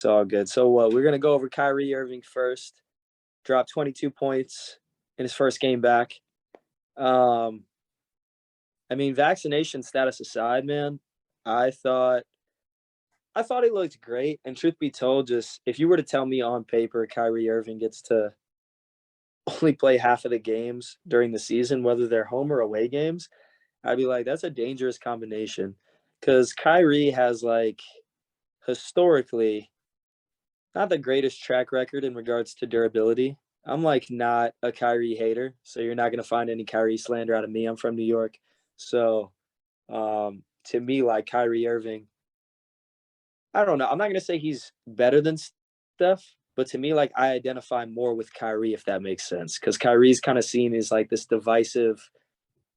It's all good. So we're gonna go over Kyrie Irving first. Dropped 22 points in his first game back. Um, I mean, vaccination status aside, man, I thought I thought he looked great. And truth be told, just if you were to tell me on paper Kyrie Irving gets to only play half of the games during the season, whether they're home or away games, I'd be like, that's a dangerous combination. Because Kyrie has like historically not the greatest track record in regards to durability. I'm like not a Kyrie hater, so you're not gonna find any Kyrie slander out of me. I'm from New York, so to me, like Kyrie Irving, I don't know. I'm not gonna say he's better than Steph, but to me, like I identify more with Kyrie if that makes sense, because Kyrie's kind of seen as like this divisive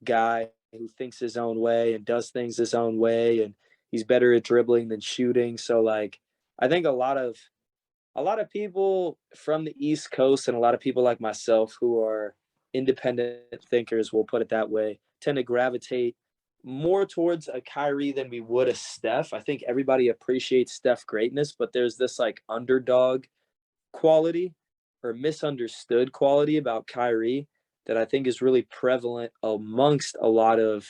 guy who thinks his own way and does things his own way, and he's better at dribbling than shooting. So like, I think a lot of people from the East Coast and a lot of people like myself who are independent thinkers, we'll put it that way, tend to gravitate more towards a Kyrie than we would a Steph. I think everybody appreciates Steph greatness, but there's this like underdog quality or misunderstood quality about Kyrie that I think is really prevalent amongst a lot of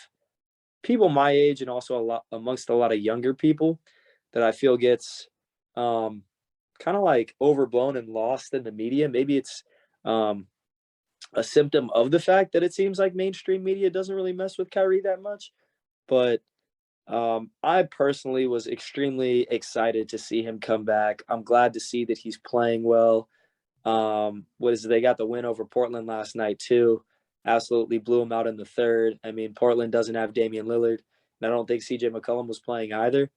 people my age and also amongst a lot of younger people that I feel gets kind of like overblown and lost in the media. Maybe it's um, a symptom of the fact that it seems like mainstream media doesn't really mess with Kyrie that much. But I personally was extremely excited to see him come back. I'm glad to see that he's playing well. They got the win over Portland last night too. Absolutely blew him out in the third. I mean, Portland doesn't have Damian Lillard, and I don't think CJ McCollum was playing either.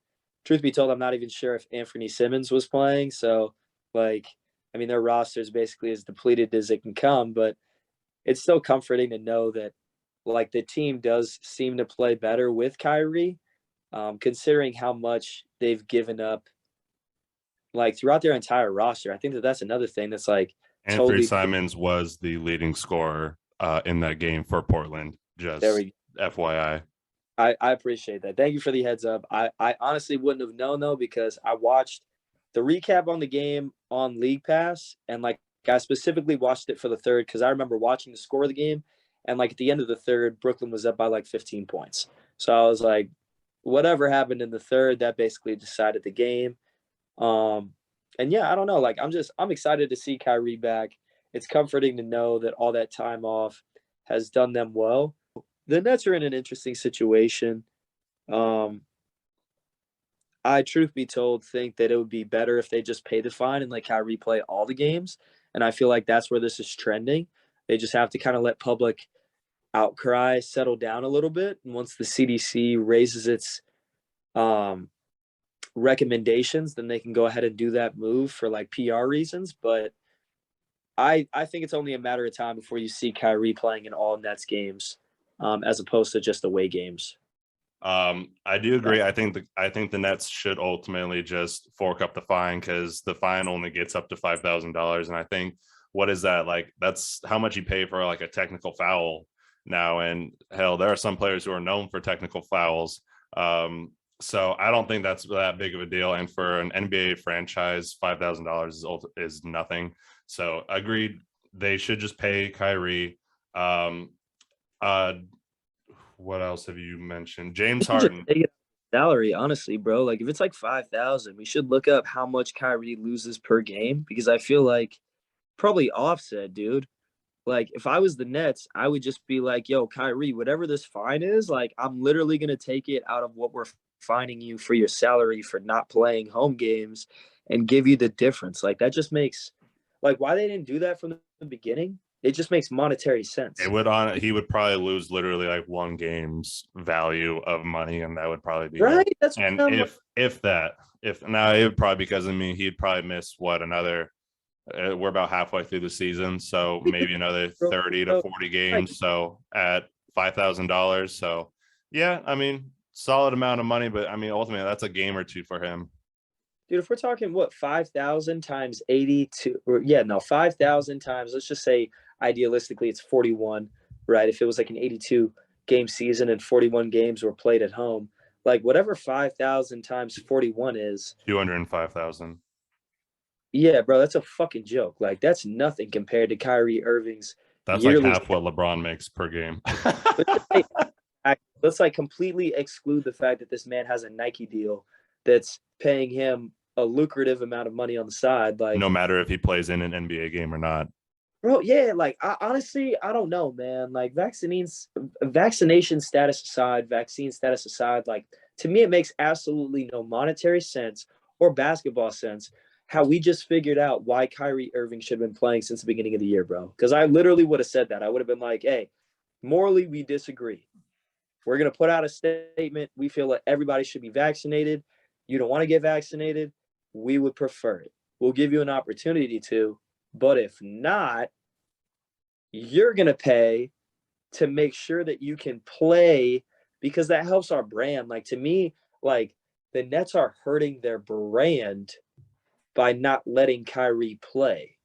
Truth be told, I'm not even sure if Anthony Simmons was playing. So, like, I mean, their roster is basically as depleted as it can come, but it's still comforting to know that, like, the team does seem to play better with Kyrie, considering how much they've given up, like, throughout their entire roster. I think that that's another thing that's, like, Anthony totally Simons was the leading scorer in that game for Portland. there. Just FYI. I appreciate that. Thank you for the heads up. I honestly wouldn't have known though because I watched the recap on the game on League Pass and like I specifically watched it for the third because I remember watching the score of the game and like at the end of the third, Brooklyn was up by like 15 points. So I was like, whatever happened in the third, that basically decided the game. Um, and yeah, I don't know. Like I'm excited to see Kyrie back. It's comforting to know that all that time off has done them well. The Nets are in an interesting situation. Um, I, truth be told, think that it would be better if they just pay the fine and like Kyrie play all the games. And I feel like that's where this is trending. They just have to kind of let public outcry settle down a little bit. And once the CDC raises its um, recommendations, then they can go ahead and do that move for like PR reasons. But I think it's only a matter of time before you see Kyrie playing in all Nets games as opposed to just away games. I do agree. I think the Nets should ultimately just fork up the fine because the fine only gets up to $5,000, and I think what is that like? That's how much you pay for like a technical foul now. And hell, there are some players who are known for technical fouls. So I don't think that's that big of a deal. And for an NBA franchise, $5,000 is nothing. So agreed, they should just pay Kyrie. Um, uh, what else have you mentioned? We James should just Harden. take it salary, honestly, bro. Like if it's like 5,000, we should look up how much Kyrie loses per game because I feel like probably offset, dude. Like if I was the Nets, I would just be like, "Yo, Kyrie, whatever this fine is, like I'm literally gonna take it out of what we're fining you for your salary for not playing home games, and give you the difference." Like that just makes like why they didn't do that from the beginning. It just makes monetary It sense, would on he would probably lose literally like one game's value of money, and that would probably be it. right? That's what And I'm like. if that if now it would probably because I mean he'd probably miss what another we're about halfway through the season, so maybe another Bro, 30 to bro, 40 right. games. So at $5,000, so yeah, I mean solid amount of money, but I mean ultimately that's a game or two for him. Dude, if we're talking what 5,000 times 82, or yeah, no, 5,000 times, let's just say idealistically it's 41, right? If it was like an 82 game season and 41 games were played at home, like whatever 5,000 times 41 is, 205,000. Yeah, bro, that's a fucking joke. Like that's nothing compared to Kyrie Irving's That's like yearly. half what LeBron makes per game. Let's just say, let's like completely exclude the fact that this man has a Nike deal that's paying him a lucrative amount of money on the side. No Like, matter if he plays in an NBA game or not. bro, yeah, like honestly, I don't know, man. Like vaccination status aside, vaccine status aside, like to me, it makes absolutely no monetary sense or basketball sense how we just figured out why Kyrie Irving should have been playing since the beginning of the year, bro. Because I literally would have said that. I would have been like, hey, morally, we disagree. We're going to put out a statement. We feel that everybody should be vaccinated. You don't want to get vaccinated. We would prefer it. We'll give you an opportunity to. But if not, you're going to pay to make sure that you can play because that helps our brand. Like to me, like the Nets are hurting their brand by not letting Kyrie play.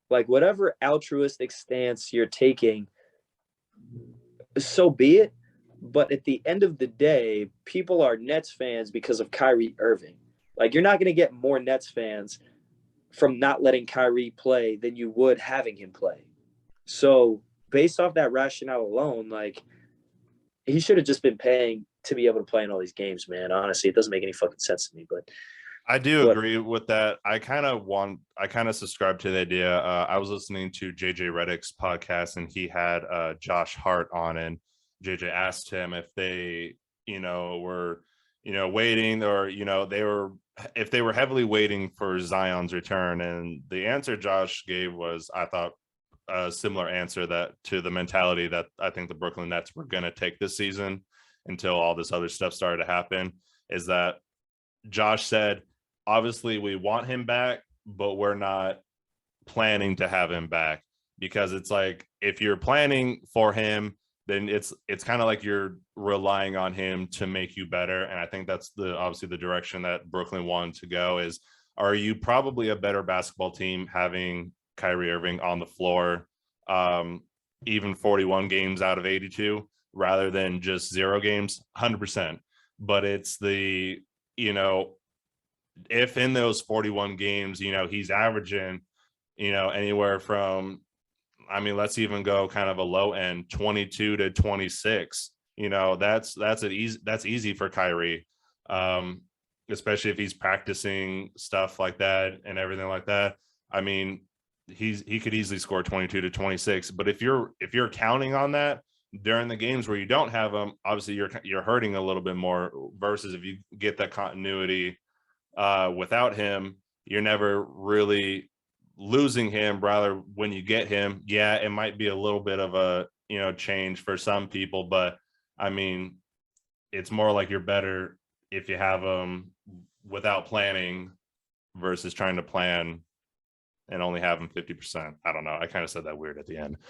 Like whatever altruistic stance you're taking, so be it. But at the end of the day, people are Nets fans because of Kyrie Irving. Like you're not going to get more Nets fans from not letting Kyrie play than you would having him play. So based off that rationale alone, like he should have just been paying to be able to play in all these games, man. Honestly, it doesn't make any fucking sense to me. But I do what? agree with that. I kind of subscribe to the idea. I was listening to JJ Redick's podcast and he had Josh Hart on, and JJ asked him if they, were, waiting, or, if they were heavily waiting for Zion's return. And the answer Josh gave was, I thought, a similar answer that to the mentality that I think the Brooklyn Nets were going to take this season until all this other stuff started to happen, is that Josh said, obviously we want him back, but we're not planning to have him back, because it's like if you're planning for him, then it's kind of like you're relying on him to make you better. And I think that's obviously the direction that Brooklyn wanted to go. Is, are you probably a better basketball team having Kyrie Irving on the floor, even 41 games out of 82, rather than just 0 games? 100%. But it's the, if in those 41 games, he's averaging, anywhere from, I mean, let's even go kind of a low end, 22 to 26, that's easy for Kyrie. Especially if he's practicing stuff like that and everything like that. I mean, he could easily score 22 to 26, but if you're counting on that during the games where you don't have him, obviously you're hurting a little bit more, versus if you get that continuity without him, you're never really losing him. Rather, when you get him, yeah, it might be a little bit of a change for some people, but I mean, it's more like you're better if you have him without planning versus trying to plan and only have him 50%. I don't know. I kind of said that weird at the end.